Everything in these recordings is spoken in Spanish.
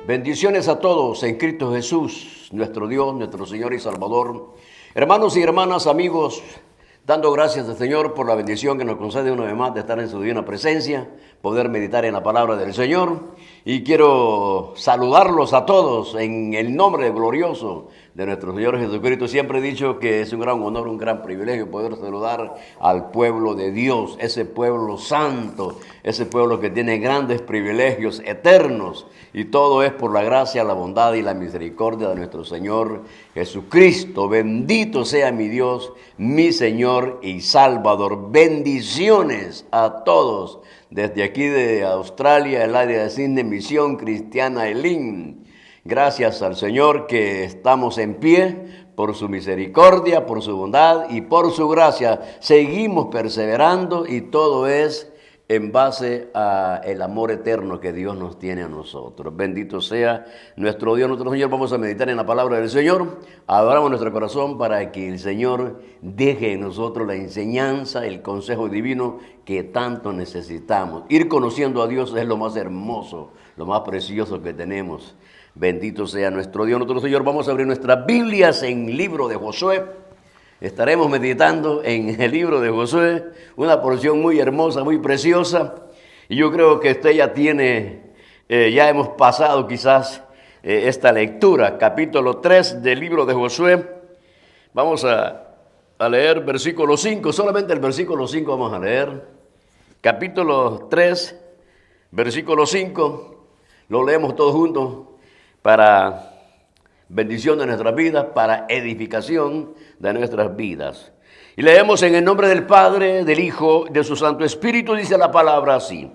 Bendiciones a todos en Cristo Jesús, nuestro Dios, nuestro Señor y Salvador. Hermanos y hermanas, amigos, dando gracias al Señor por la bendición que nos concede una vez más de estar en su divina presencia, poder meditar en la palabra del Señor. Y quiero saludarlos a todos en el nombre glorioso de nuestro Señor Jesucristo. Siempre he dicho que es un gran honor, un gran privilegio poder saludar al pueblo de Dios, ese pueblo santo, ese pueblo que tiene grandes privilegios eternos. Y todo es por la gracia, la bondad y la misericordia de nuestro Señor Jesucristo. Bendito sea mi Dios, mi Señor y Salvador. Bendiciones a todos. Desde aquí de Australia, el área de Sydney, Misión Cristiana Elim. Gracias al Señor que estamos en pie por su misericordia, por su bondad y por su gracia. Seguimos perseverando y todo es en base al amor eterno que Dios nos tiene a nosotros. Bendito sea nuestro Dios, nuestro Señor. Vamos a meditar en la palabra del Señor. Abramos nuestro corazón para que el Señor deje en nosotros la enseñanza, el consejo divino que tanto necesitamos. Ir conociendo a Dios es lo más hermoso, lo más precioso que tenemos. Bendito sea nuestro Dios, nuestro Señor. Vamos a abrir nuestras Biblias en el libro de Josué. Estaremos meditando en el libro de Josué, una porción muy hermosa, muy preciosa. Y yo creo que usted ya tiene, ya hemos pasado quizás esta lectura, capítulo 3 del libro de Josué. Vamos a leer versículo 5, solamente el versículo 5 vamos a leer. Capítulo 3, versículo 5, lo leemos todos juntos para bendición de nuestras vidas, para edificación de nuestras vidas. Y leemos en el nombre del Padre, del Hijo, de su Santo Espíritu, dice la palabra así.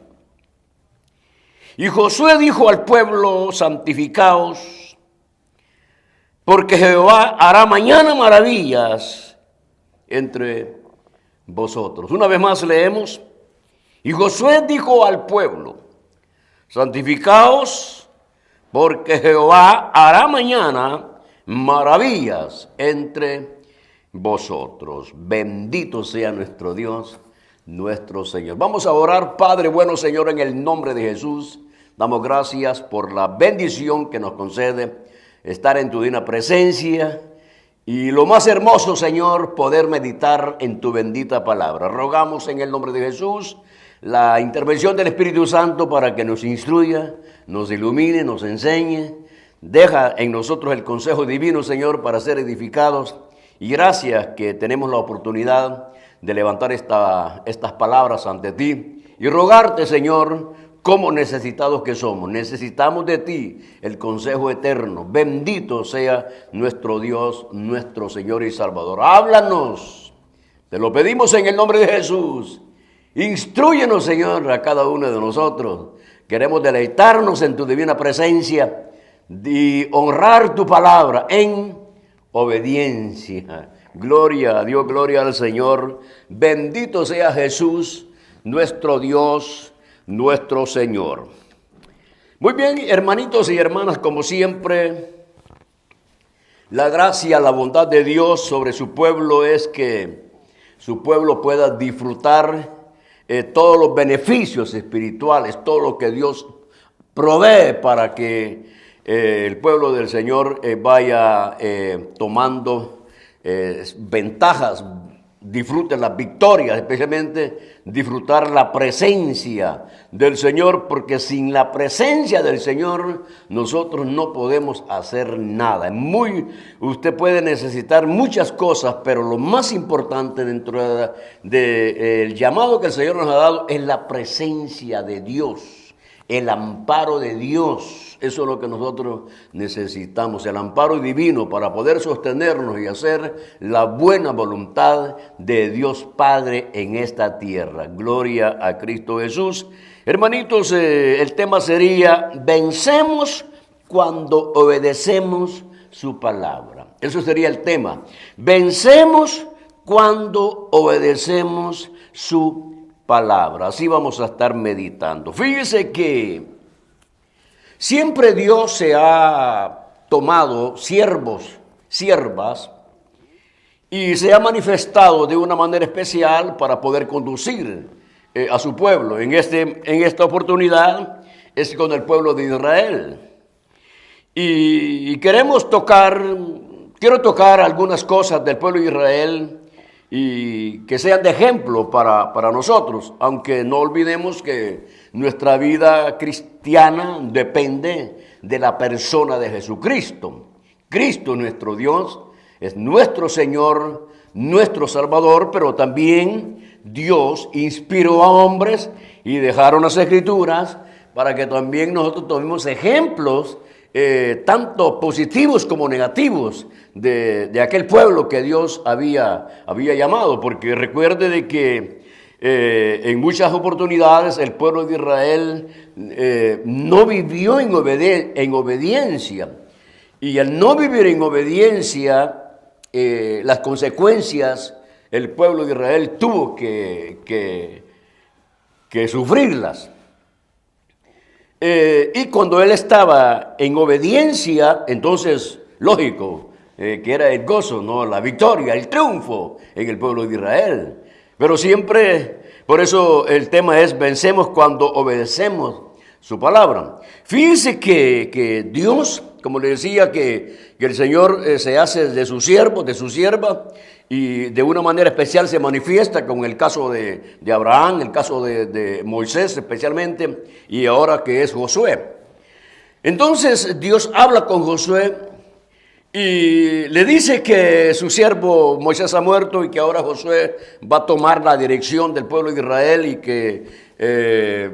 Y Josué dijo al pueblo, santificaos, porque Jehová hará mañana maravillas entre vosotros. Una vez más leemos. Y Josué dijo al pueblo, santificaos, porque Jehová hará mañana maravillas entre vosotros. Bendito sea nuestro Dios, nuestro Señor. Vamos a orar. Padre bueno, Señor, en el nombre de Jesús, damos gracias por la bendición que nos concede estar en tu divina presencia. Y lo más hermoso, Señor, poder meditar en tu bendita palabra. Rogamos en el nombre de Jesús la intervención del Espíritu Santo para que nos instruya, nos ilumine, nos enseñe. Deja en nosotros el consejo divino, Señor, para ser edificados. Y gracias que tenemos la oportunidad de levantar estas palabras ante ti. Y rogarte, Señor, como necesitados que somos. Necesitamos de ti el consejo eterno. Bendito sea nuestro Dios, nuestro Señor y Salvador. Háblanos. Te lo pedimos en el nombre de Jesús. Instrúyenos, Señor, a cada uno de nosotros. Queremos deleitarnos en tu divina presencia y honrar tu palabra en obediencia. Gloria a Dios, gloria al Señor. Bendito sea Jesús, nuestro Dios, nuestro Señor. Muy bien, hermanitos y hermanas, como siempre, la gracia, la bondad de Dios sobre su pueblo es que su pueblo pueda disfrutar todos los beneficios espirituales, todo lo que Dios provee para que el pueblo del Señor vaya tomando ventajas, disfruten las victorias, especialmente disfrutar la presencia del Señor, porque sin la presencia del Señor nosotros no podemos hacer nada. Usted puede necesitar muchas cosas, pero lo más importante dentro del llamado que el Señor nos ha dado es la presencia de Dios, el amparo de Dios. Eso es lo que nosotros necesitamos, el amparo divino para poder sostenernos y hacer la buena voluntad de Dios Padre en esta tierra. Gloria a Cristo Jesús. Hermanitos, el tema sería, vencemos cuando obedecemos su palabra. Eso sería el tema. Vencemos cuando obedecemos su palabra. Así vamos a estar meditando. Fíjese que siempre Dios se ha tomado siervos, siervas, y se ha manifestado de una manera especial para poder conducir a su pueblo. En esta oportunidad es con el pueblo de Israel. Y quiero tocar algunas cosas del pueblo de Israel y que sean de ejemplo para nosotros, aunque no olvidemos que nuestra vida cristiana depende de la persona de Jesucristo. Cristo, nuestro Dios, es nuestro Señor, nuestro Salvador, pero también Dios inspiró a hombres y dejaron las Escrituras para que también nosotros tomemos ejemplos tanto positivos como negativos de aquel pueblo que Dios había llamado, porque recuerde de que en muchas oportunidades el pueblo de Israel no vivió en obediencia, y al no vivir en obediencia, las consecuencias el pueblo de Israel tuvo que sufrirlas. Y cuando él estaba en obediencia, entonces, lógico, que era el gozo, ¿no? La victoria, el triunfo en el pueblo de Israel. Pero siempre, por eso el tema es, vencemos cuando obedecemos su palabra. Fíjense que Dios, como le decía, que el Señor se hace de su siervo, de su sierva, y de una manera especial se manifiesta con el caso de Abraham, el caso de Moisés especialmente, y ahora que es Josué. Entonces Dios habla con Josué y le dice que su siervo Moisés ha muerto y que ahora Josué va a tomar la dirección del pueblo de Israel, y que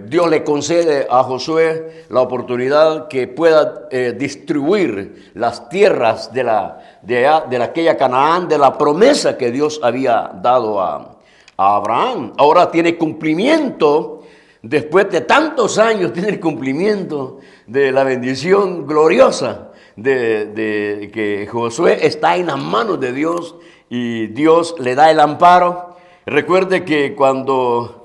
Dios le concede a Josué la oportunidad que pueda distribuir las tierras de aquella Canaán, de la promesa que Dios había dado a Abraham. Ahora tiene cumplimiento, después de tantos años, tiene el cumplimiento de la bendición gloriosa de que Josué está en las manos de Dios y Dios le da el amparo. Recuerde que cuando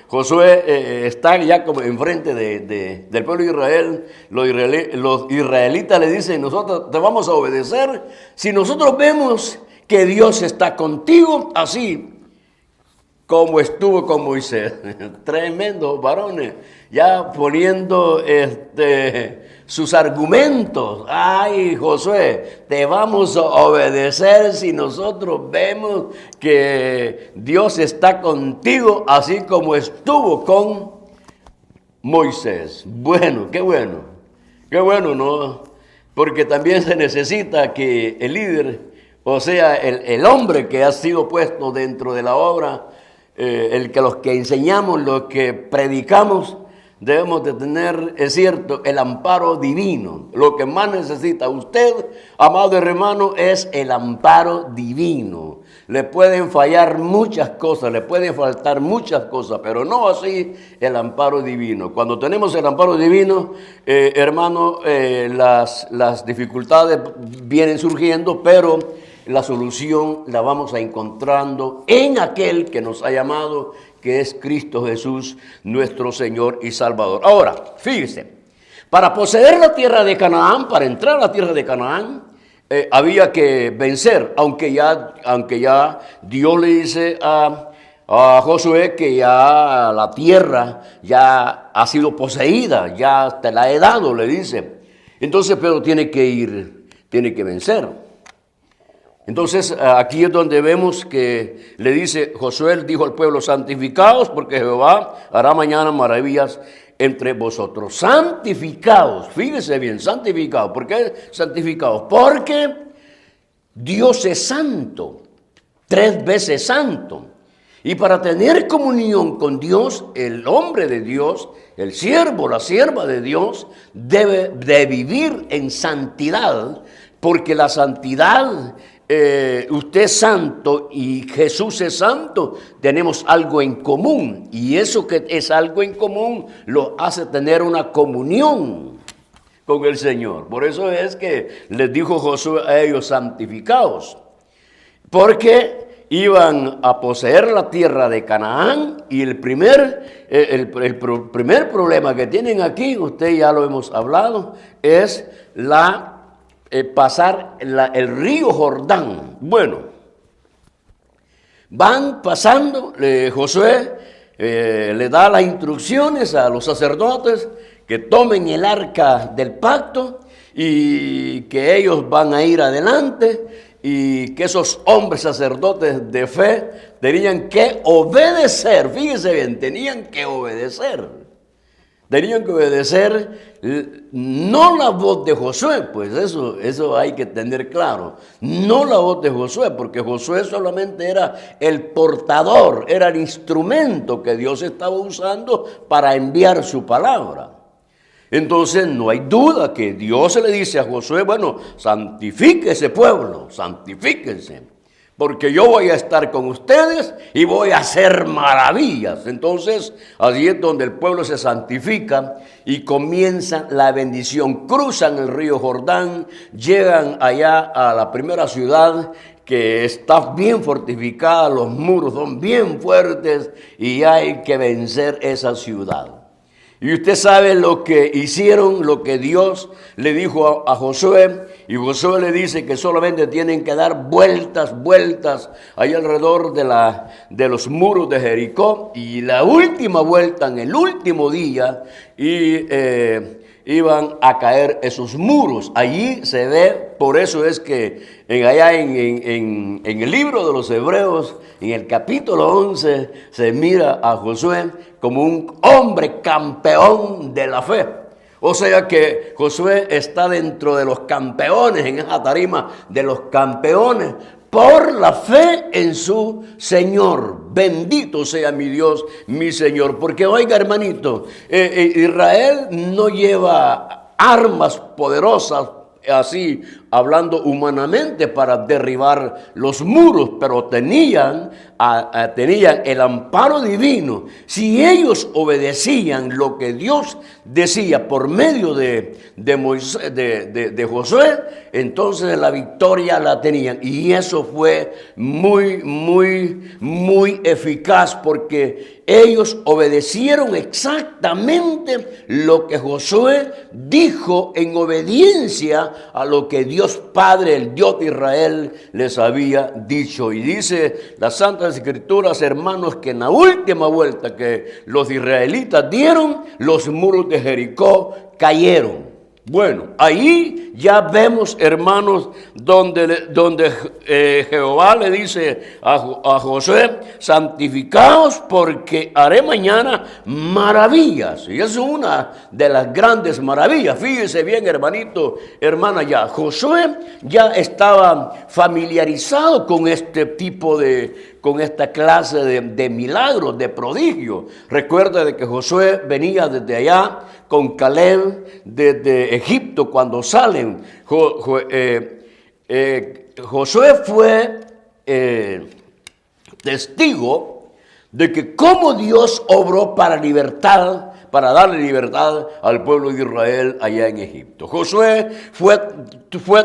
Josué está ya como enfrente del pueblo de Israel, los israelitas le dicen: nosotros te vamos a obedecer si nosotros vemos que Dios está contigo, así como estuvo con Moisés. Tremendos varones, ya poniendo sus argumentos. Ay, Josué, te vamos a obedecer si nosotros vemos que Dios está contigo, así como estuvo con Moisés. Bueno, qué bueno, ¿no? Porque también se necesita que el líder, o sea, el hombre que ha sido puesto dentro de la obra, los que enseñamos, los que predicamos, debemos de tener, es cierto, el amparo divino. Lo que más necesita usted, amado hermano, es el amparo divino. Le pueden fallar muchas cosas, le pueden faltar muchas cosas, pero no así el amparo divino. Cuando tenemos el amparo divino, hermano, las dificultades vienen surgiendo, pero la solución la vamos a encontrando en aquel que nos ha llamado, que es Cristo Jesús, nuestro Señor y Salvador. Ahora, fíjese, para poseer la tierra de Canaán, para entrar a la tierra de Canaán, había que vencer, aunque ya Dios le dice a Josué que ya la tierra ya ha sido poseída, ya te la he dado, le dice. Entonces, pero tiene que vencer. Entonces, aquí es donde vemos que le dice, Josué dijo al pueblo: santificaos, porque Jehová hará mañana maravillas entre vosotros. Santificaos, fíjese bien, santificaos. ¿Por qué santificaos? Porque Dios es santo, 3 veces santo. Y para tener comunión con Dios, el hombre de Dios, el siervo, la sierva de Dios, debe de vivir en santidad, porque la santidad, usted es santo y Jesús es santo, tenemos algo en común, y eso que es algo en común lo hace tener una comunión con el Señor. Por eso es que les dijo Josué a ellos: santificaos, porque iban a poseer la tierra de Canaán, y el primer problema que tienen aquí, usted ya lo hemos hablado, es pasar el río Jordán. Bueno, van pasando, Josué le da las instrucciones a los sacerdotes que tomen el arca del pacto y que ellos van a ir adelante y que esos hombres sacerdotes de fe tenían que obedecer. Fíjense bien, tenían que obedecer. Tenían que obedecer no la voz de Josué, pues eso hay que tener claro. No la voz de Josué, porque Josué solamente era el portador, era el instrumento que Dios estaba usando para enviar su palabra. Entonces no hay duda que Dios le dice a Josué, bueno, santifique ese pueblo, santifíquense. Porque yo voy a estar con ustedes y voy a hacer maravillas. Entonces, allí es donde el pueblo se santifica y comienza la bendición. Cruzan el río Jordán, llegan allá a la primera ciudad que está bien fortificada, los muros son bien fuertes y hay que vencer esa ciudad. Y usted sabe lo que hicieron, lo que Dios le dijo a Josué. Y Josué le dice que solamente tienen que dar vueltas ahí alrededor de los muros de Jericó. Y la última vuelta, en el último día, iban a caer esos muros. Allí se ve, por eso es que allá en el libro de los Hebreos, en el capítulo 11, se mira a Josué como un hombre campeón de la fe. O sea que Josué está dentro de los campeones, en esa tarima de los campeones, por la fe en su Señor. Bendito sea mi Dios, mi Señor. Porque oiga, hermanito, Israel no lleva armas poderosas, así hablando humanamente, para derribar los muros, pero tenían el amparo divino. Si ellos obedecían lo que Dios decía por medio de Josué, entonces la victoria la tenían. Y eso fue muy eficaz, porque ellos obedecieron exactamente lo que Josué dijo en obediencia a lo que Dios Padre, el Dios de Israel, les había dicho. Y dice las Santas Escrituras, hermanos, que en la última vuelta que los israelitas dieron, los muros de Jericó cayeron. Bueno, ahí ya vemos, hermanos, donde Jehová le dice a Josué, santificaos porque haré mañana maravillas. Y es una de las grandes maravillas. Fíjese bien, hermanito, hermana, ya Josué ya estaba familiarizado con este tipo con esta clase de milagros, de prodigios. Recuerda de que Josué venía desde allá con Caleb, desde Egipto, cuando salen. Josué fue testigo de que cómo Dios obró para darle libertad al pueblo de Israel allá en Egipto. Josué fue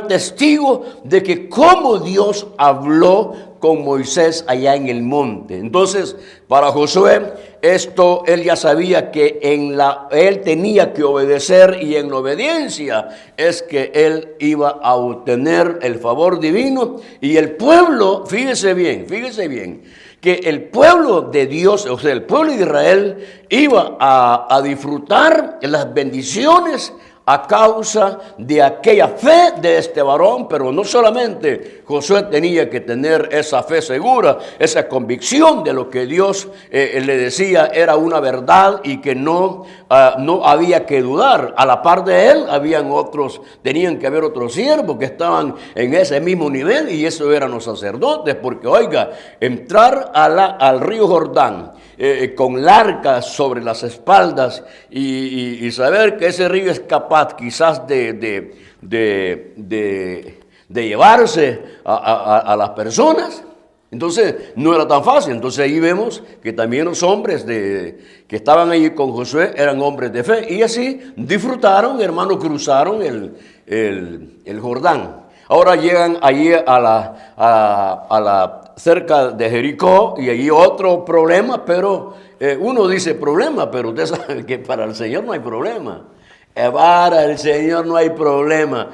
testigo de que cómo Dios habló con Moisés allá en el monte. Entonces, para Josué, él ya sabía que él tenía que obedecer, y en la obediencia es que él iba a obtener el favor divino. Y el pueblo, fíjese bien, que el pueblo de Dios, o sea, el pueblo de Israel, iba a disfrutar las bendiciones a causa de aquella fe de este varón. Pero no solamente Josué tenía que tener esa fe segura, esa convicción de lo que Dios le decía era una verdad y que no había que dudar. A la par de él tenían que haber otros siervos que estaban en ese mismo nivel, y eso eran los sacerdotes. Porque oiga, entrar al río Jordán con la arca sobre las espaldas y saber que ese río es capaz quizás de llevarse a las personas, entonces no era tan fácil. Entonces ahí vemos que también los hombres que estaban allí con Josué eran hombres de fe, y así disfrutaron, hermanos, cruzaron el Jordán. Ahora llegan allí cerca de Jericó, y allí otro problema, pero uno dice problema, pero usted sabe que para el Señor no hay problema. Para el Señor no hay problema.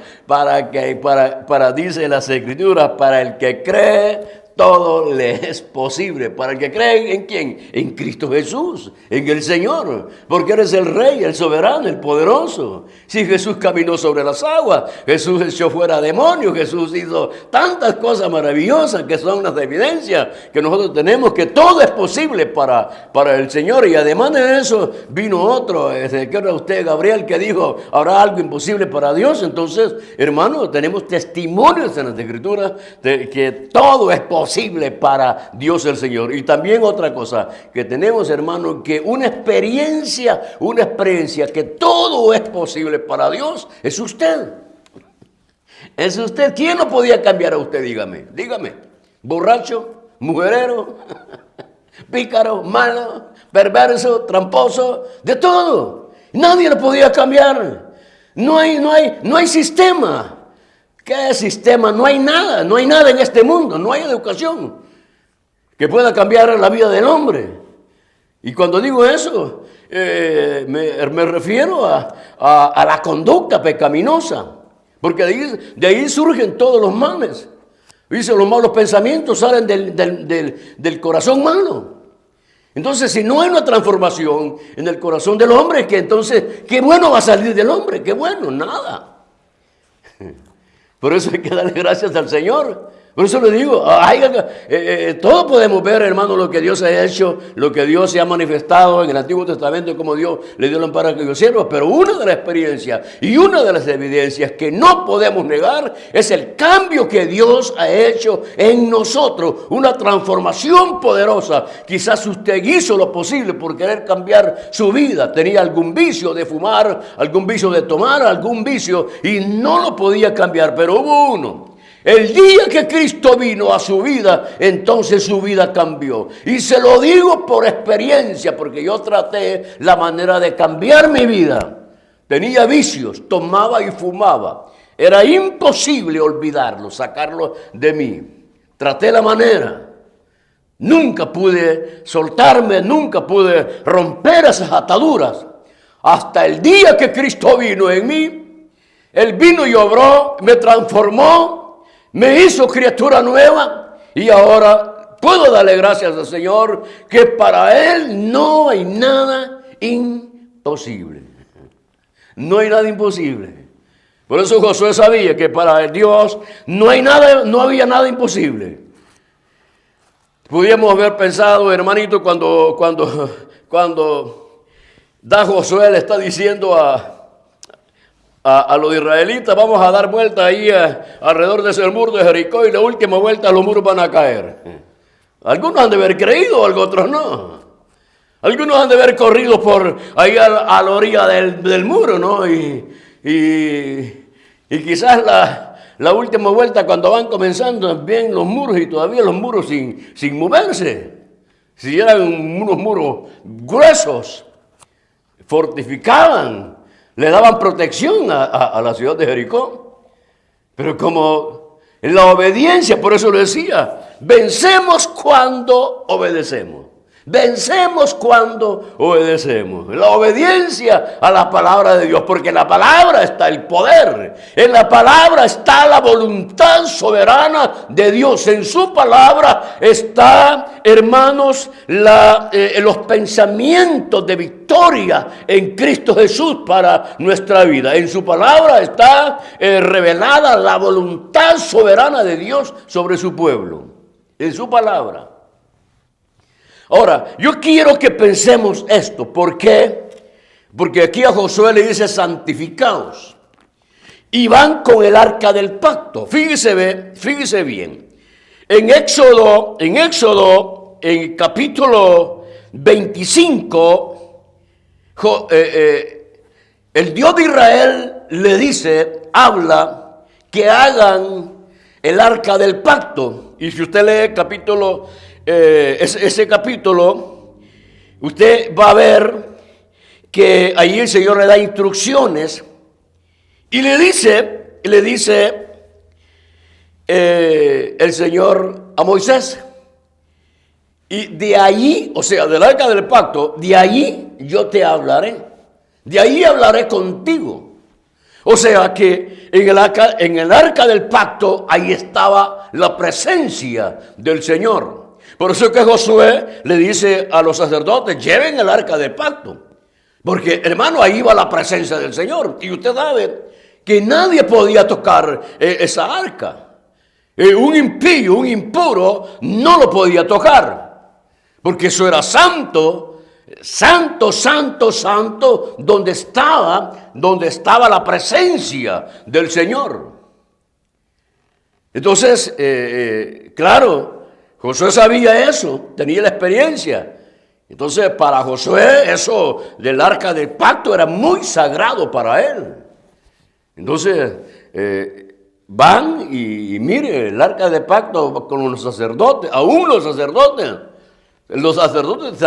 Dice las Escrituras, para el que cree, todo le es posible para el que cree en quién, en Cristo Jesús, en el Señor, porque eres el Rey, el soberano, el poderoso. Si Jesús caminó sobre las aguas, Jesús echó fuera demonios, Jesús hizo tantas cosas maravillosas que son las evidencias que nosotros tenemos que todo es posible para el Señor. Y además de eso vino otro, ¿qué era usted, Gabriel, que dijo, habrá algo imposible para Dios? Entonces, hermano, tenemos testimonios en las Escrituras de que todo es posible para Dios el Señor. Y también otra cosa que tenemos, hermano, que una experiencia que todo es posible para Dios, es usted. Es usted. ¿Quién lo podía cambiar a usted? Dígame. Borracho, mujerero, pícaro, malo, perverso, tramposo, de todo. Nadie lo podía cambiar. No hay sistema. ¿Qué sistema? No hay nada en este mundo, no hay educación que pueda cambiar la vida del hombre. Y cuando digo eso, me refiero a la conducta pecaminosa, porque de ahí surgen todos los males. Dice, los malos pensamientos salen del corazón malo. Entonces, si no hay una transformación en el corazón del hombre, que entonces, ¿qué bueno va a salir del hombre? ¿Qué bueno? Nada. Por eso hay que darle gracias al Señor. Por eso le digo, todos podemos ver, hermano, lo que Dios ha hecho, lo que Dios se ha manifestado en el Antiguo Testamento, como Dios le dio la amparo a aquellos siervos. Pero una de las experiencias y una de las evidencias que no podemos negar es el cambio que Dios ha hecho en nosotros. Una transformación poderosa. Quizás usted hizo lo posible por querer cambiar su vida. Tenía algún vicio de fumar, algún vicio de tomar, algún vicio y no lo podía cambiar. Pero hubo uno. El día que Cristo vino a su vida, entonces su vida cambió. Y se lo digo por experiencia, porque yo traté la manera de cambiar mi vida. Tenía vicios, tomaba y fumaba. Era imposible olvidarlo, sacarlo de mí. Traté la manera. Nunca pude soltarme, nunca pude romper esas ataduras. Hasta el día que Cristo vino en mí, Él vino y obró, me transformó. Me hizo criatura nueva y ahora puedo darle gracias al Señor que para Él no hay nada imposible. No hay nada imposible. Por eso Josué sabía que para Dios no había nada imposible. Pudiéramos haber pensado, hermanito, cuando Josué le está diciendo a los israelitas, vamos a dar vuelta ahí alrededor de ese muro de Jericó y la última vuelta los muros van a caer. Algunos han de haber creído, otros no. Algunos han de haber corrido por ahí a la orilla del muro, ¿no? Y quizás la última vuelta cuando van comenzando bien los muros y todavía los muros sin moverse. Si eran unos muros gruesos, fortificaban. Le daban protección a la ciudad de Jericó. Pero como en la obediencia, por eso lo decía, vencemos cuando obedecemos. Vencemos cuando obedecemos. La obediencia a la palabra de Dios, porque en la palabra está el poder. En la palabra está la voluntad soberana de Dios. En su palabra está, hermanos, los pensamientos de victoria en Cristo Jesús para nuestra vida. En su palabra está revelada la voluntad soberana de Dios sobre su pueblo. En su palabra. Ahora, yo quiero que pensemos esto. ¿Por qué? Porque aquí a Josué le dice santificaos. Y van con el arca del pacto. Fíjese bien. En Éxodo, en capítulo 25, el Dios de Israel le dice, habla, que hagan el arca del pacto. Y si usted lee ese capítulo, usted va a ver que ahí el Señor le da instrucciones y le dice el Señor a Moisés, y de allí, o sea, del arca del pacto, de allí yo te hablaré, de ahí hablaré contigo. O sea que en el arca del pacto, ahí estaba la presencia del Señor. Por eso que Josué le dice a los sacerdotes, lleven el arca del pacto. Porque, hermano, ahí va la presencia del Señor. Y usted sabe que nadie podía tocar esa arca. Un impío, un impuro, no lo podía tocar. Porque eso era santo, santo, santo, santo, donde estaba la presencia del Señor. Entonces, claro, Josué sabía eso, tenía la experiencia. Entonces, para Josué, eso del arca del pacto era muy sagrado para él. Entonces, van y mire, el arca del pacto con los sacerdotes, aún los sacerdotes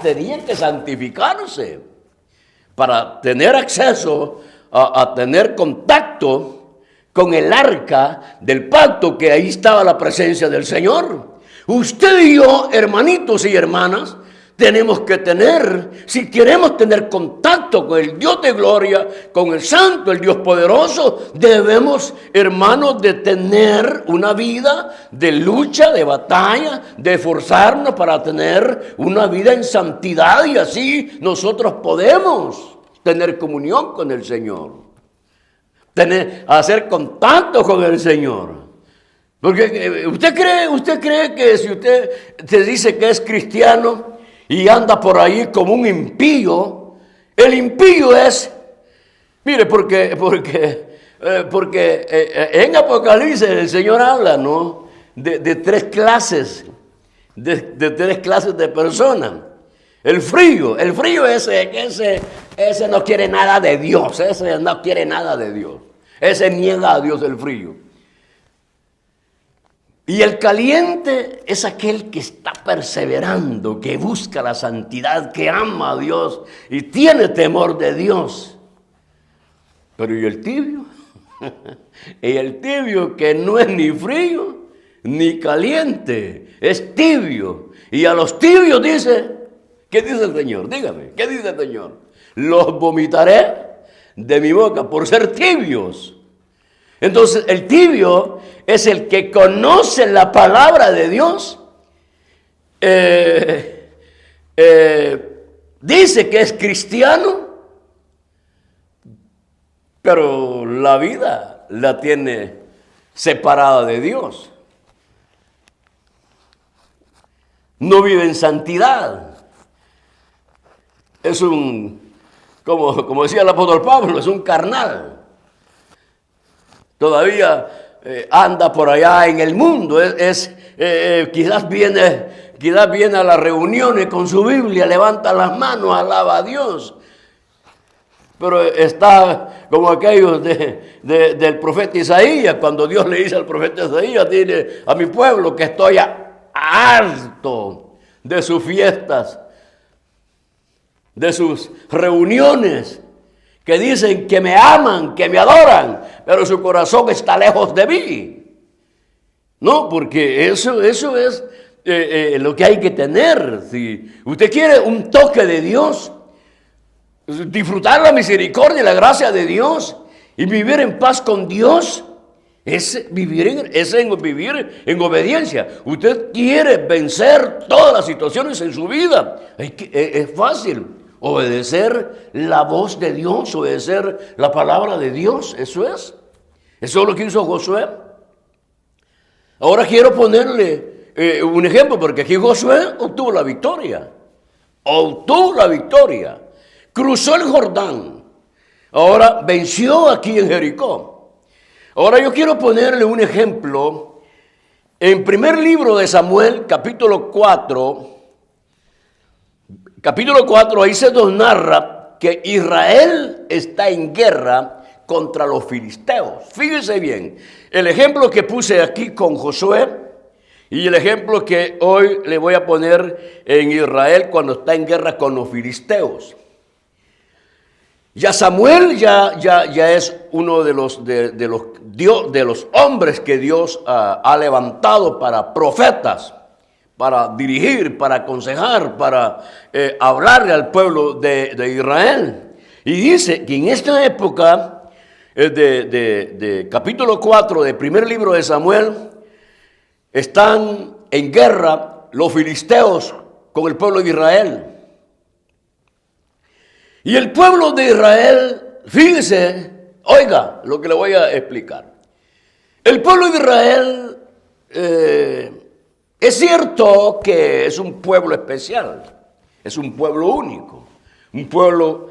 tenían que santificarse para tener acceso a tener contacto con el arca del pacto, que ahí estaba la presencia del Señor. Usted y yo, hermanitos y hermanas, tenemos que tener, si queremos tener contacto con el Dios de gloria, con el Santo, el Dios poderoso, debemos, hermanos, de tener una vida de lucha, de batalla, de esforzarnos para tener una vida en santidad, y así nosotros podemos tener comunión con el Señor, hacer contacto con el Señor. Porque usted cree que si usted te dice que es cristiano y anda por ahí como un impío, el impío es, mire, porque en Apocalipsis el Señor habla, ¿no?, de tres clases, de tres clases de personas. El frío ese no quiere nada de Dios, ese no quiere nada de Dios, ese niega a Dios, el frío. Y el caliente es aquel que está perseverando, que busca la santidad, que ama a Dios y tiene temor de Dios. Pero ¿y el tibio? Y el tibio, que no es ni frío ni caliente, es tibio. Y a los tibios dice, ¿qué dice el Señor? Dígame, ¿qué dice el Señor? Los vomitaré de mi boca por ser tibios. Entonces, el tibio es el que conoce la palabra de Dios, dice que es cristiano, pero la vida la tiene separada de Dios. No vive en santidad. Es como decía el apóstol Pablo, es un carnal. Todavía anda por allá en el mundo, quizás viene a las reuniones con su Biblia, levanta las manos, alaba a Dios, pero está como aquellos del profeta Isaías, cuando Dios le dice al profeta Isaías, dile a mi pueblo que estoy harto de sus fiestas, de sus reuniones, que dicen que me aman, que me adoran, pero su corazón está lejos de mí. No, porque eso es lo que hay que tener. Si usted quiere un toque de Dios, disfrutar la misericordia y la gracia de Dios y vivir en paz con Dios, es vivir en obediencia. Usted quiere vencer todas las situaciones en su vida. Es fácil. Obedecer la voz de Dios, obedecer la palabra de Dios, eso es lo que hizo Josué. Ahora quiero ponerle un ejemplo, porque aquí Josué obtuvo la victoria, cruzó el Jordán, ahora venció aquí en Jericó. Ahora yo quiero ponerle un ejemplo en primer libro de Samuel, capítulo 4, ahí se nos narra que Israel está en guerra contra los filisteos. Fíjese bien, el ejemplo que puse aquí con Josué y el ejemplo que hoy le voy a poner en Israel cuando está en guerra con los filisteos. Ya Samuel ya es uno de los hombres que Dios ha levantado para profetas, para dirigir, para aconsejar, para hablarle al pueblo de Israel. Y dice que en esta época de capítulo 4 del primer libro de Samuel, están en guerra los filisteos con el pueblo de Israel. Y el pueblo de Israel, fíjese, oiga lo que le voy a explicar. El pueblo de Israel es cierto que es un pueblo especial, es un pueblo único, un pueblo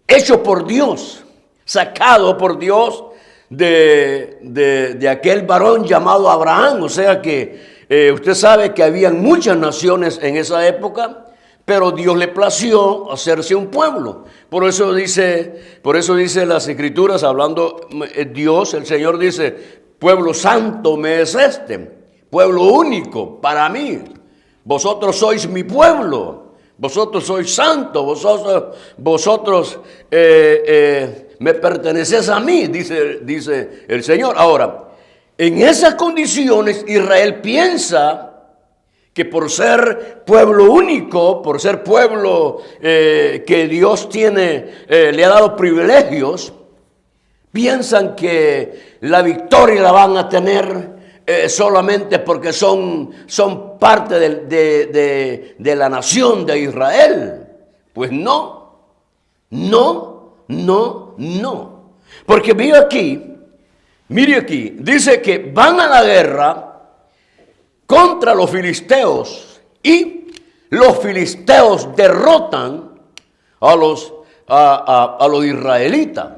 hecho por Dios, sacado por Dios de aquel varón llamado Abraham. O sea que usted sabe que habían muchas naciones en esa época, pero Dios le plació hacerse un pueblo. Por eso dice las Escrituras, hablando Dios, el Señor dice, pueblo santo me es este, pueblo único para mí. Vosotros sois mi pueblo, vosotros sois santos, vosotros me pertenecés a mí, dice el Señor. Ahora, en esas condiciones Israel piensa que por ser pueblo único, por ser pueblo que Dios le ha dado privilegios, piensan que la victoria la van a tener solamente porque son parte de la nación de Israel. Pues no. Porque mire aquí, dice que van a la guerra contra los filisteos y los filisteos derrotan a los israelitas.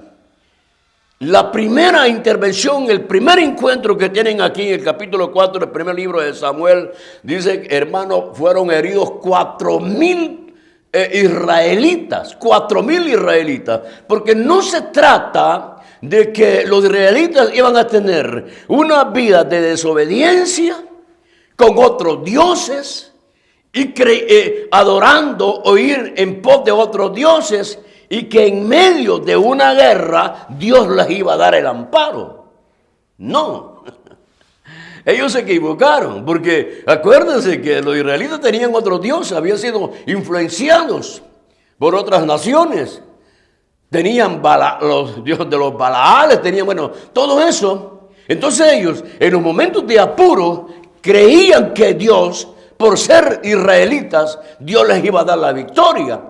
La primera intervención, el primer encuentro que tienen aquí en el capítulo 4 del primer libro de Samuel, dice, hermano, fueron heridos 4,000 israelitas, 4,000 israelitas, porque no se trata de que los israelitas iban a tener una vida de desobediencia con otros dioses y adorando o ir en pos de otros dioses, y que en medio de una guerra Dios les iba a dar el amparo. No, ellos se equivocaron, porque acuérdense que los israelitas tenían otros dioses, habían sido influenciados por otras naciones, tenían los dioses de los Baales, tenían, todo eso. Entonces ellos, en los momentos de apuro, creían que Dios, por ser israelitas, Dios les iba a dar la victoria.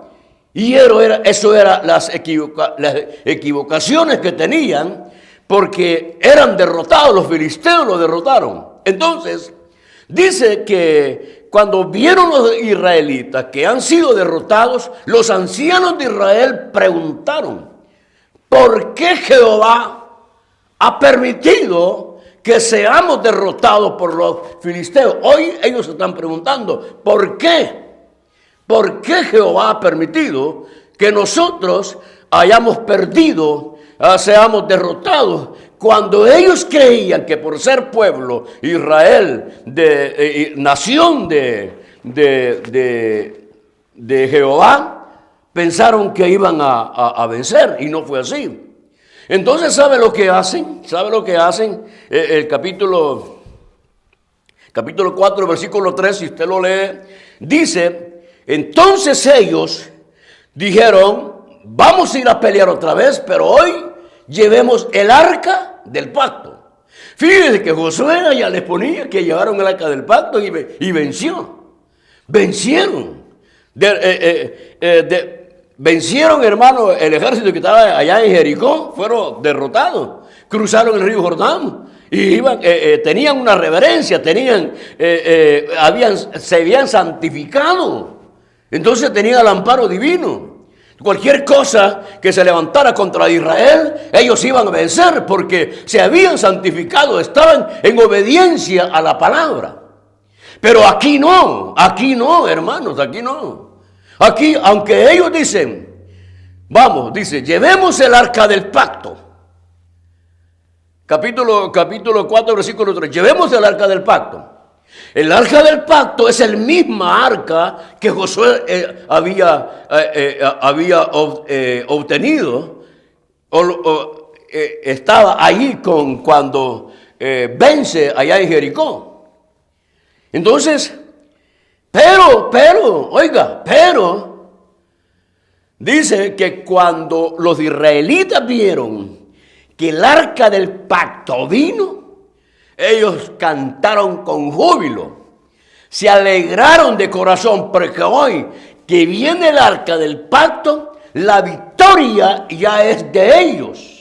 Y eso eran las equivocaciones que tenían, porque eran derrotados, los filisteos los derrotaron. Entonces, dice que cuando vieron los israelitas que han sido derrotados, los ancianos de Israel preguntaron, ¿por qué Jehová ha permitido que seamos derrotados por los filisteos? Hoy ellos se están preguntando, ¿por qué? ¿Por qué Jehová ha permitido que nosotros hayamos perdido, seamos derrotados? Cuando ellos creían que por ser pueblo, Israel, nación de Jehová, pensaron que iban a vencer, y no fue así. Entonces, ¿sabe lo que hacen? El capítulo 4, versículo 3, si usted lo lee, dice, entonces ellos dijeron, vamos a ir a pelear otra vez, pero hoy llevemos el arca del pacto. Fíjense que Josué ya les ponía que llevaron el arca del pacto y vencieron. Vencieron, hermano, el ejército que estaba allá en Jericó, fueron derrotados, cruzaron el río Jordán y tenían una reverencia, se habían santificado. Entonces tenían el amparo divino. Cualquier cosa que se levantara contra Israel, ellos iban a vencer porque se habían santificado, estaban en obediencia a la palabra. Pero aquí no, hermanos, aquí no. Aquí, aunque ellos dicen, llevemos el arca del pacto. Capítulo 4, versículo 3, llevemos el arca del pacto. El arca del pacto es el misma arca que Josué había obtenido, estaba allí cuando vence allá en Jericó. Entonces, pero, Dice que cuando los israelitas vieron que el arca del pacto vino, ellos cantaron con júbilo. Se alegraron de corazón porque hoy que viene el arca del pacto, la victoria ya es de ellos.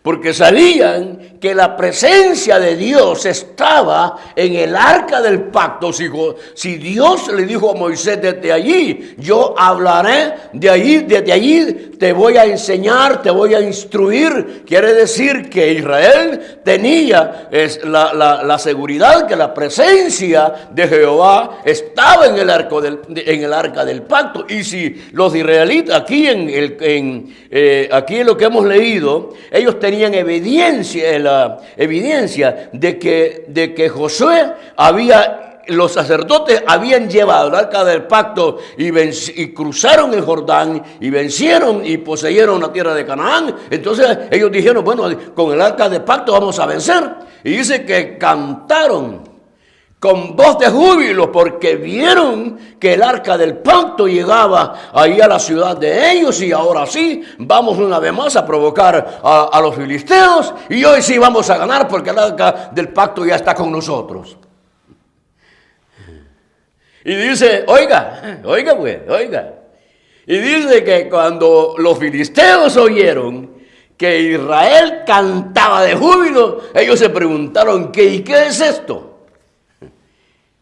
Porque sabían que la presencia de Dios estaba en el arca del pacto. Si Dios le dijo a Moisés, desde allí yo hablaré, desde allí te voy a enseñar, te voy a instruir. Quiere decir que Israel tenía la seguridad que la presencia de Jehová estaba en el arca del pacto. Y si los israelitas, aquí en lo que hemos leído, ellos tenían la evidencia de que Josué los sacerdotes habían llevado el arca del pacto y cruzaron el Jordán y vencieron y poseyeron la tierra de Canaán. Entonces ellos dijeron, bueno, con el arca del pacto vamos a vencer. Y dice que cantaron con voz de júbilo porque vieron que el arca del pacto llegaba ahí a la ciudad de ellos, y ahora sí vamos una vez más a provocar a los filisteos, y hoy sí vamos a ganar porque el arca del pacto ya está con nosotros. Y dice, oiga. Y dice que cuando los filisteos oyeron que Israel cantaba de júbilo, ellos se preguntaron, ¿qué es esto?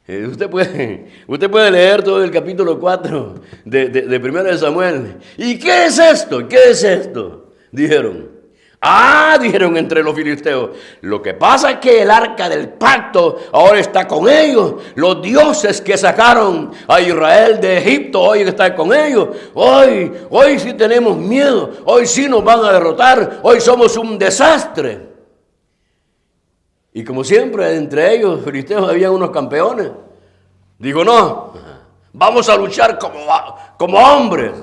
Usted puede leer todo el capítulo 4 de 1 de Samuel. ¿Y qué es esto? ¿Qué es esto? Dijeron entre los filisteos. Lo que pasa es que el arca del pacto ahora está con ellos. Los dioses que sacaron a Israel de Egipto hoy están con ellos. Hoy sí tenemos miedo. Hoy sí nos van a derrotar. Hoy somos un desastre. Y como siempre, entre ellos, filisteos, había unos campeones. Digo, no, vamos a luchar como hombres,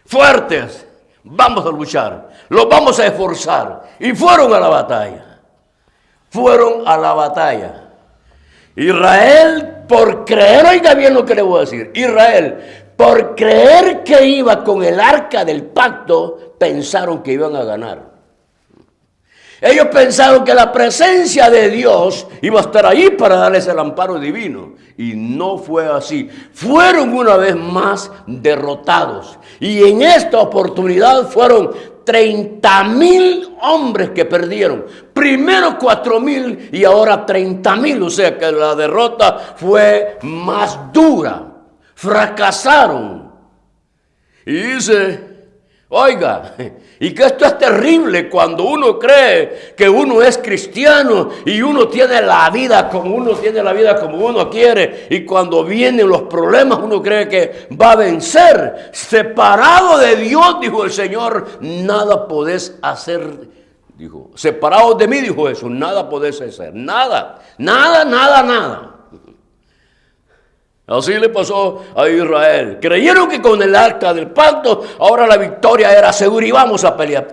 fuertes. Vamos a luchar, los vamos a esforzar. Y fueron a la batalla. Israel, por creer, oiga bien lo que le voy a decir. Israel, por creer que iba con el arca del pacto, pensaron que iban a ganar. Ellos pensaron que la presencia de Dios iba a estar ahí para darles el amparo divino. Y no fue así. Fueron una vez más derrotados. Y en esta oportunidad fueron 30,000 hombres que perdieron. Primero 4,000 y ahora 30,000. O sea que la derrota fue más dura. Fracasaron. Y dice, oiga, y que esto es terrible cuando uno cree que uno es cristiano y uno tiene la vida como uno quiere, y cuando vienen los problemas uno cree que va a vencer. Separado de Dios, dijo el Señor, nada podés hacer. Dijo, separados de mí, dijo eso, nada podés hacer, nada. Así le pasó a Israel. Creyeron que con el arca del pacto ahora la victoria era segura y vamos a pelear.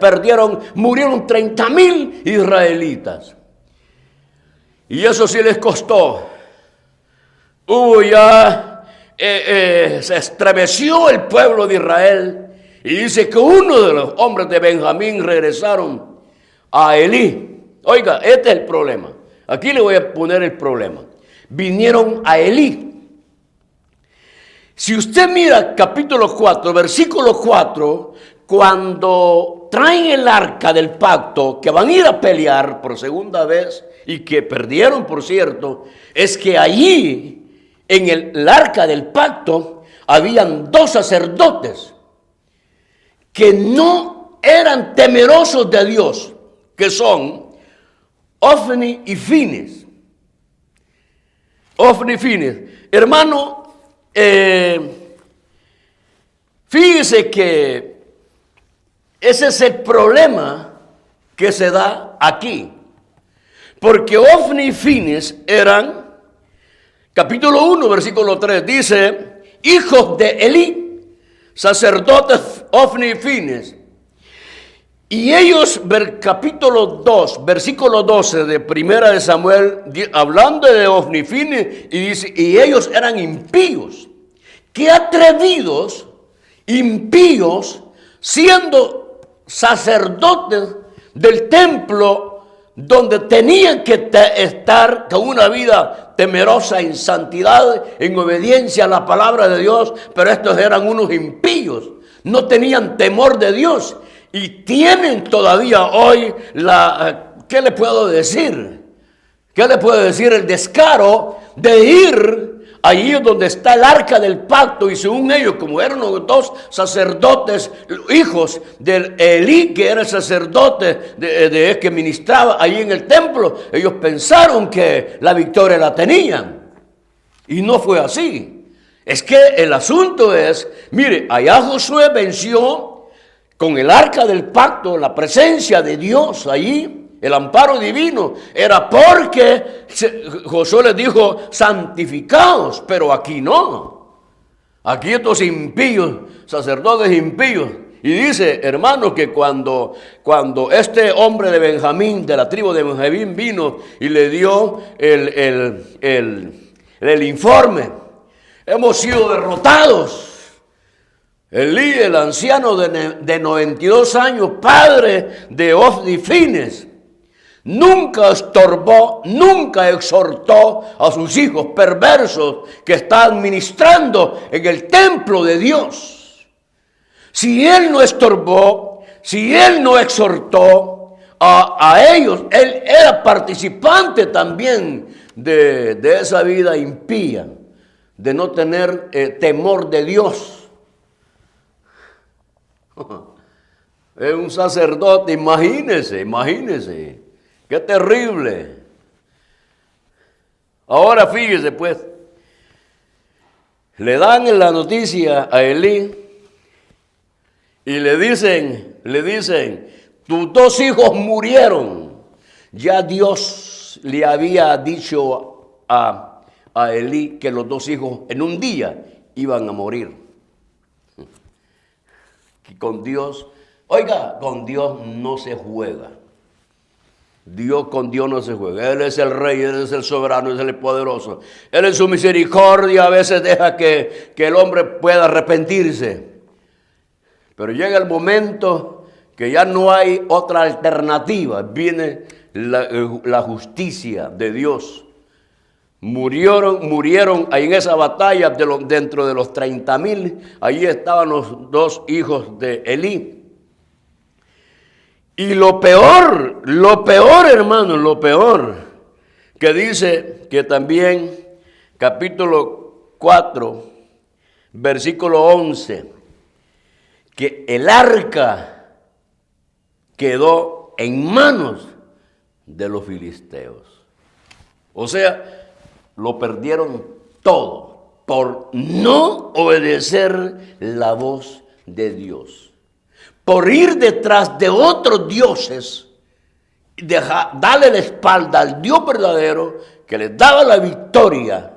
Murieron 30,000 israelitas. Y eso sí les costó. Se estremeció el pueblo de Israel. Y dice que uno de los hombres de Benjamín regresaron a Elí. Oiga, este es el problema. Aquí le voy a poner el problema. Vinieron a Elí. Si usted mira capítulo 4, versículo 4, cuando traen el arca del pacto, que van a ir a pelear por segunda vez y que perdieron, por cierto, es que allí, en el arca del pacto, habían 2 sacerdotes que no eran temerosos de Dios, que son Ofni y Fines. Hermano, fíjese que ese es el problema que se da aquí. Porque Ofni y Fines eran, capítulo 1, versículo 3, dice, hijos de Elí, sacerdotes Ofni y Fines. Y ellos, capítulo 2, versículo 12 de 1 de Samuel, hablando de Ofni y Fines, y dice, y ellos eran impíos. Qué atrevidos impíos, siendo sacerdotes del templo, donde tenían que estar con una vida temerosa en santidad, en obediencia a la palabra de Dios, pero estos eran unos impíos, no tenían temor de Dios y tienen todavía hoy ¿qué le puedo decir? ¿Qué le puedo decir? El descaro de ir allí donde está el arca del pacto, y según ellos, como eran los dos sacerdotes, hijos de Elí, que era el sacerdote que ministraba allí en el templo, ellos pensaron que la victoria la tenían. Y no fue así. Es que el asunto es, mire, allá Josué venció con el arca del pacto, la presencia de Dios allí. El amparo divino era porque Josué les dijo, santificaos, pero aquí no. Aquí estos impíos, sacerdotes impíos. Y dice, hermano, que cuando este hombre de Benjamín, de la tribu de Benjamín, vino y le dio el informe, hemos sido derrotados. Elí, el anciano de 92 años, padre de Ofni y Fines, nunca estorbó, nunca exhortó a sus hijos perversos que están ministrando en el templo de Dios. Si él no estorbó, si él no exhortó a ellos, él era participante también de esa vida impía, de no tener temor de Dios. Es un sacerdote, imagínese. ¡Qué terrible! Ahora fíjese pues, le dan la noticia a Elí y le dicen, tus dos hijos murieron. Ya Dios le había dicho a Elí que los dos hijos en un día iban a morir. Y con Dios no se juega. Con Dios no se juega. Él es el rey, Él es el soberano, Él es el poderoso. Él en su misericordia a veces deja que el hombre pueda arrepentirse. Pero llega el momento que ya no hay otra alternativa. Viene la justicia de Dios. Murieron ahí en esa batalla dentro de los 30,000. Allí estaban los dos hijos de Elí. Y lo peor, hermano, que dice que también capítulo 4, versículo 11, que el arca quedó en manos de los filisteos. O sea, lo perdieron todo por no obedecer la voz de Dios. Por ir detrás de otros dioses, darle la espalda al Dios verdadero que les daba la victoria,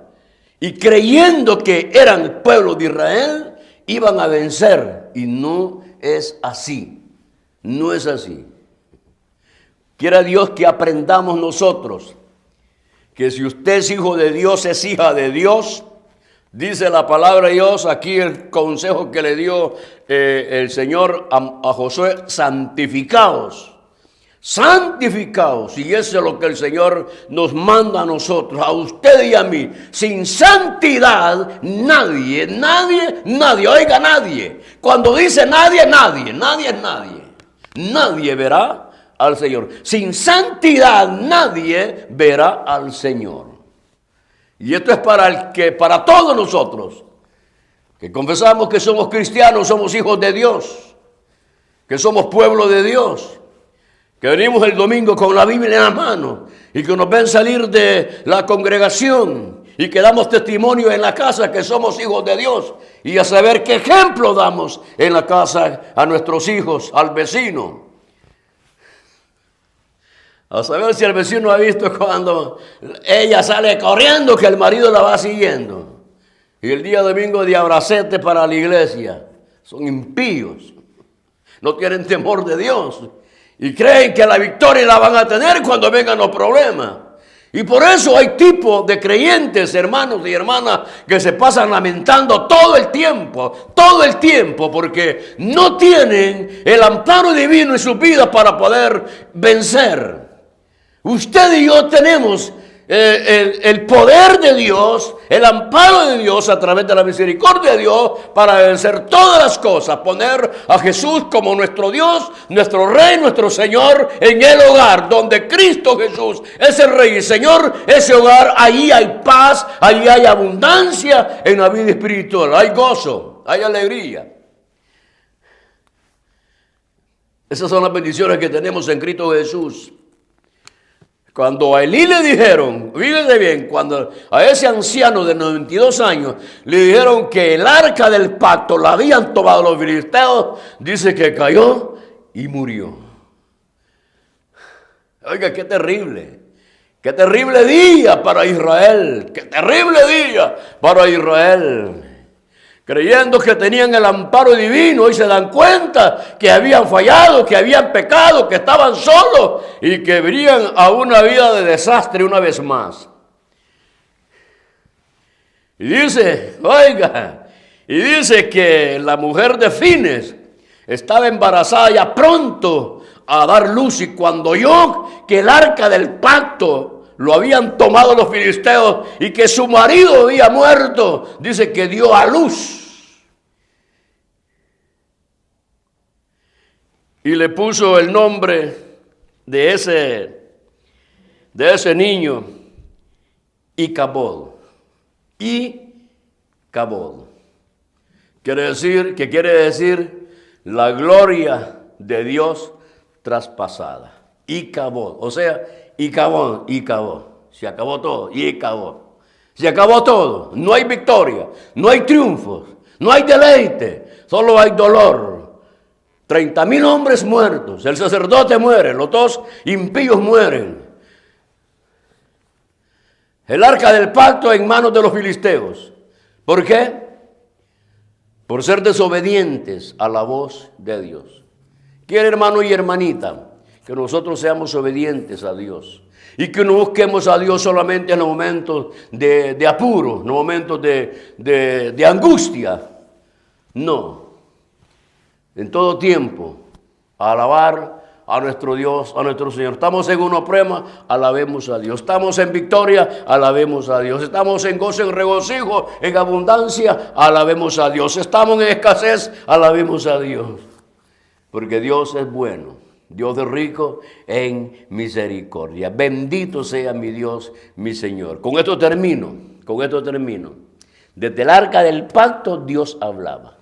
y creyendo que eran el pueblo de Israel, iban a vencer. Y no es así, no es así. Quiera Dios que aprendamos nosotros que si usted es hijo de Dios, es hija de Dios. Dice la palabra de Dios, aquí el consejo que le dio el Señor a Josué: santificaos, y eso es lo que el Señor nos manda a nosotros, a usted y a mí. Sin santidad, nadie, oiga, nadie. Cuando dice nadie es nadie verá al Señor. Sin santidad, nadie verá al Señor. Y esto es para todos nosotros, que confesamos que somos cristianos, somos hijos de Dios, que somos pueblo de Dios, que venimos el domingo con la Biblia en la mano y que nos ven salir de la congregación y que damos testimonio en la casa que somos hijos de Dios, y a saber qué ejemplo damos en la casa a nuestros hijos, al vecino. A saber si el vecino ha visto cuando ella sale corriendo que el marido la va siguiendo. Y el día domingo de abracete para la iglesia. Son impíos. No tienen temor de Dios. Y creen que la victoria la van a tener cuando vengan los problemas. Y por eso hay tipos de creyentes, hermanos y hermanas, que se pasan lamentando todo el tiempo, porque no tienen el amparo divino en sus vidas para poder vencer. Usted y yo tenemos el poder de Dios, el amparo de Dios a través de la misericordia de Dios para vencer todas las cosas, poner a Jesús como nuestro Dios, nuestro Rey, nuestro Señor en el hogar donde Cristo Jesús es el Rey y Señor. Ese hogar, ahí hay paz, ahí hay abundancia en la vida espiritual, hay gozo, hay alegría. Esas son las bendiciones que tenemos en Cristo Jesús. Cuando a Elí le dijeron, fíjense bien, cuando a ese anciano de 92 años le dijeron que el arca del pacto la habían tomado los filisteos, dice que cayó y murió. Oiga, qué terrible día para Israel, qué terrible día para Israel. Creyendo que tenían el amparo divino y se dan cuenta que habían fallado, que habían pecado, que estaban solos y que venían a una vida de desastre una vez más. Y dice, oiga, que la mujer de Fines estaba embarazada ya pronto a dar luz, y cuando oyó que el arca del pacto lo habían tomado los filisteos y que su marido había muerto, dice que dio a luz. Y le puso el nombre de ese niño, Icabod. Icabod. Quiere decir la gloria de Dios traspasada. Icabod. O sea, Icabod. Se acabó todo. Icabod. Se acabó todo. No hay victoria. No hay triunfos. No hay deleite. Solo hay dolor. 30,000 hombres muertos, el sacerdote muere, los 2 impíos mueren. El arca del pacto en manos de los filisteos. ¿Por qué? Por ser desobedientes a la voz de Dios. Quiere, hermano y hermanita, que nosotros seamos obedientes a Dios y que no busquemos a Dios solamente en los momentos de apuro, en los momentos de angustia. No. En todo tiempo, a alabar a nuestro Dios, a nuestro Señor. Estamos en una prueba, alabemos a Dios. Estamos en victoria, alabemos a Dios. Estamos en gozo, en regocijo, en abundancia, alabemos a Dios. Estamos en escasez, alabemos a Dios. Porque Dios es bueno, Dios es rico en misericordia. Bendito sea mi Dios, mi Señor. Con esto termino. Desde el arca del pacto Dios hablaba.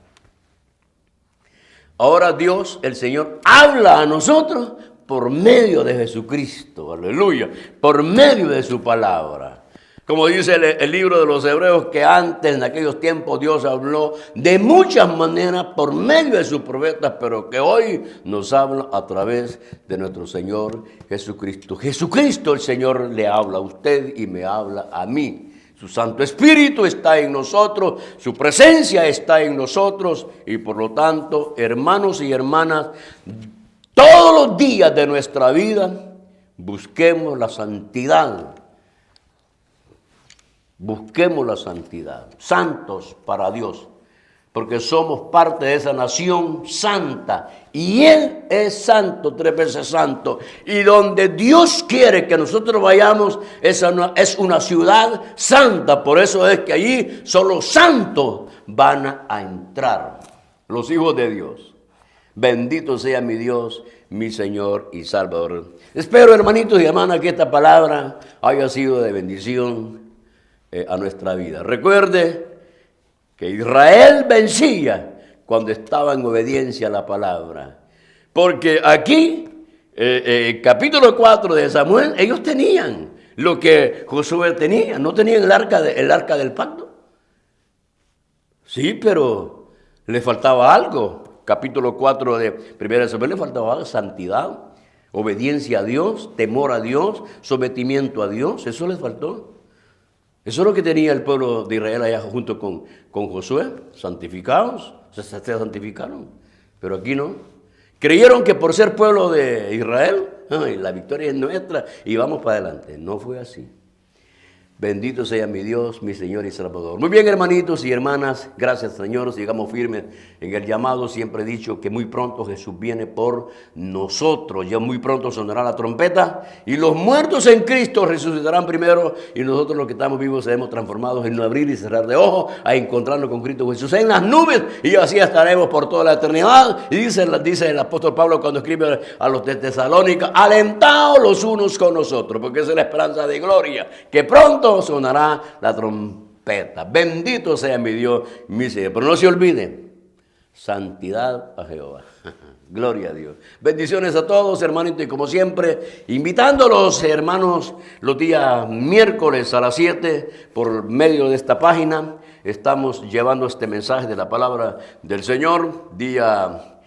Ahora Dios, el Señor, habla a nosotros por medio de Jesucristo, aleluya, por medio de su palabra. Como dice el libro de los Hebreos, que antes, en aquellos tiempos, Dios habló de muchas maneras por medio de sus profetas, pero que hoy nos habla a través de nuestro Señor Jesucristo. Jesucristo, el Señor, le habla a usted y me habla a mí. Su Santo Espíritu está en nosotros, su presencia está en nosotros y por lo tanto, hermanos y hermanas, todos los días de nuestra vida busquemos la santidad. Busquemos la santidad, santos para Dios, porque somos parte de esa nación santa y Él es santo, 3 veces santo. Y donde Dios quiere que nosotros vayamos es una ciudad santa. Por eso es que allí solo santos van a entrar, los hijos de Dios. Bendito sea mi Dios, mi Señor y Salvador. Espero, hermanitos y hermanas, que esta palabra haya sido de bendición a nuestra vida. Recuerde que Israel vencía cuando estaba en obediencia a la palabra. Porque aquí, capítulo 4 de Samuel, ellos tenían lo que Josué tenía. ¿No tenían el arca del pacto? Sí, pero le faltaba algo. Capítulo 4 de 1 Samuel le faltaba santidad, obediencia a Dios, temor a Dios, sometimiento a Dios. Eso les faltó. Eso es lo que tenía el pueblo de Israel allá junto con Josué, santificados, se santificaron, pero aquí no. Creyeron que por ser pueblo de Israel, la victoria es nuestra y vamos para adelante. No fue así. Bendito sea mi Dios, mi Señor y Salvador. Muy bien, hermanitos y hermanas, gracias, Señor. Sigamos firmes en el llamado. Siempre he dicho que muy pronto Jesús viene por nosotros. Ya muy pronto sonará la trompeta y los muertos en Cristo resucitarán primero y nosotros los que estamos vivos seremos transformados en un abrir y cerrar de ojos a encontrarnos con Cristo Jesús en las nubes y así estaremos por toda la eternidad. Y dice el apóstol Pablo cuando escribe a los de Tesalónica: alentaos los unos con nosotros, porque esa es la esperanza de gloria, que pronto sonará la trompeta. Bendito sea mi Dios, mi Señor. Pero no se olviden, santidad a Jehová. Gloria a Dios. Bendiciones a todos, hermanitos, y como siempre, invitando a los hermanos los días miércoles a las 7 por medio de esta página. Estamos llevando este mensaje de la palabra del Señor. Día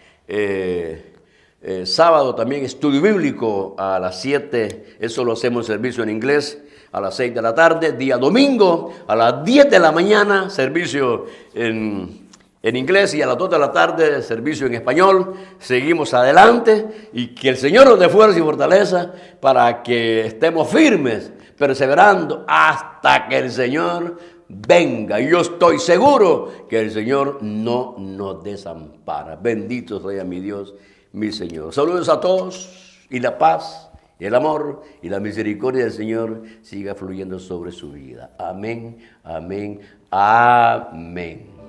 sábado también estudio bíblico a las 7. Eso lo hacemos en servicio en inglés a las 6 de la tarde. Día domingo a las 10 de la mañana, servicio en inglés, y a las 2 de la tarde, servicio en español. Seguimos adelante y que el Señor nos dé fuerza y fortaleza para que estemos firmes, perseverando hasta que el Señor venga. Y yo estoy seguro que el Señor no nos desampara. Bendito sea mi Dios, mi Señor. Saludos a todos y la paz, y el amor y la misericordia del Señor siga fluyendo sobre su vida. Amén, amén, amén.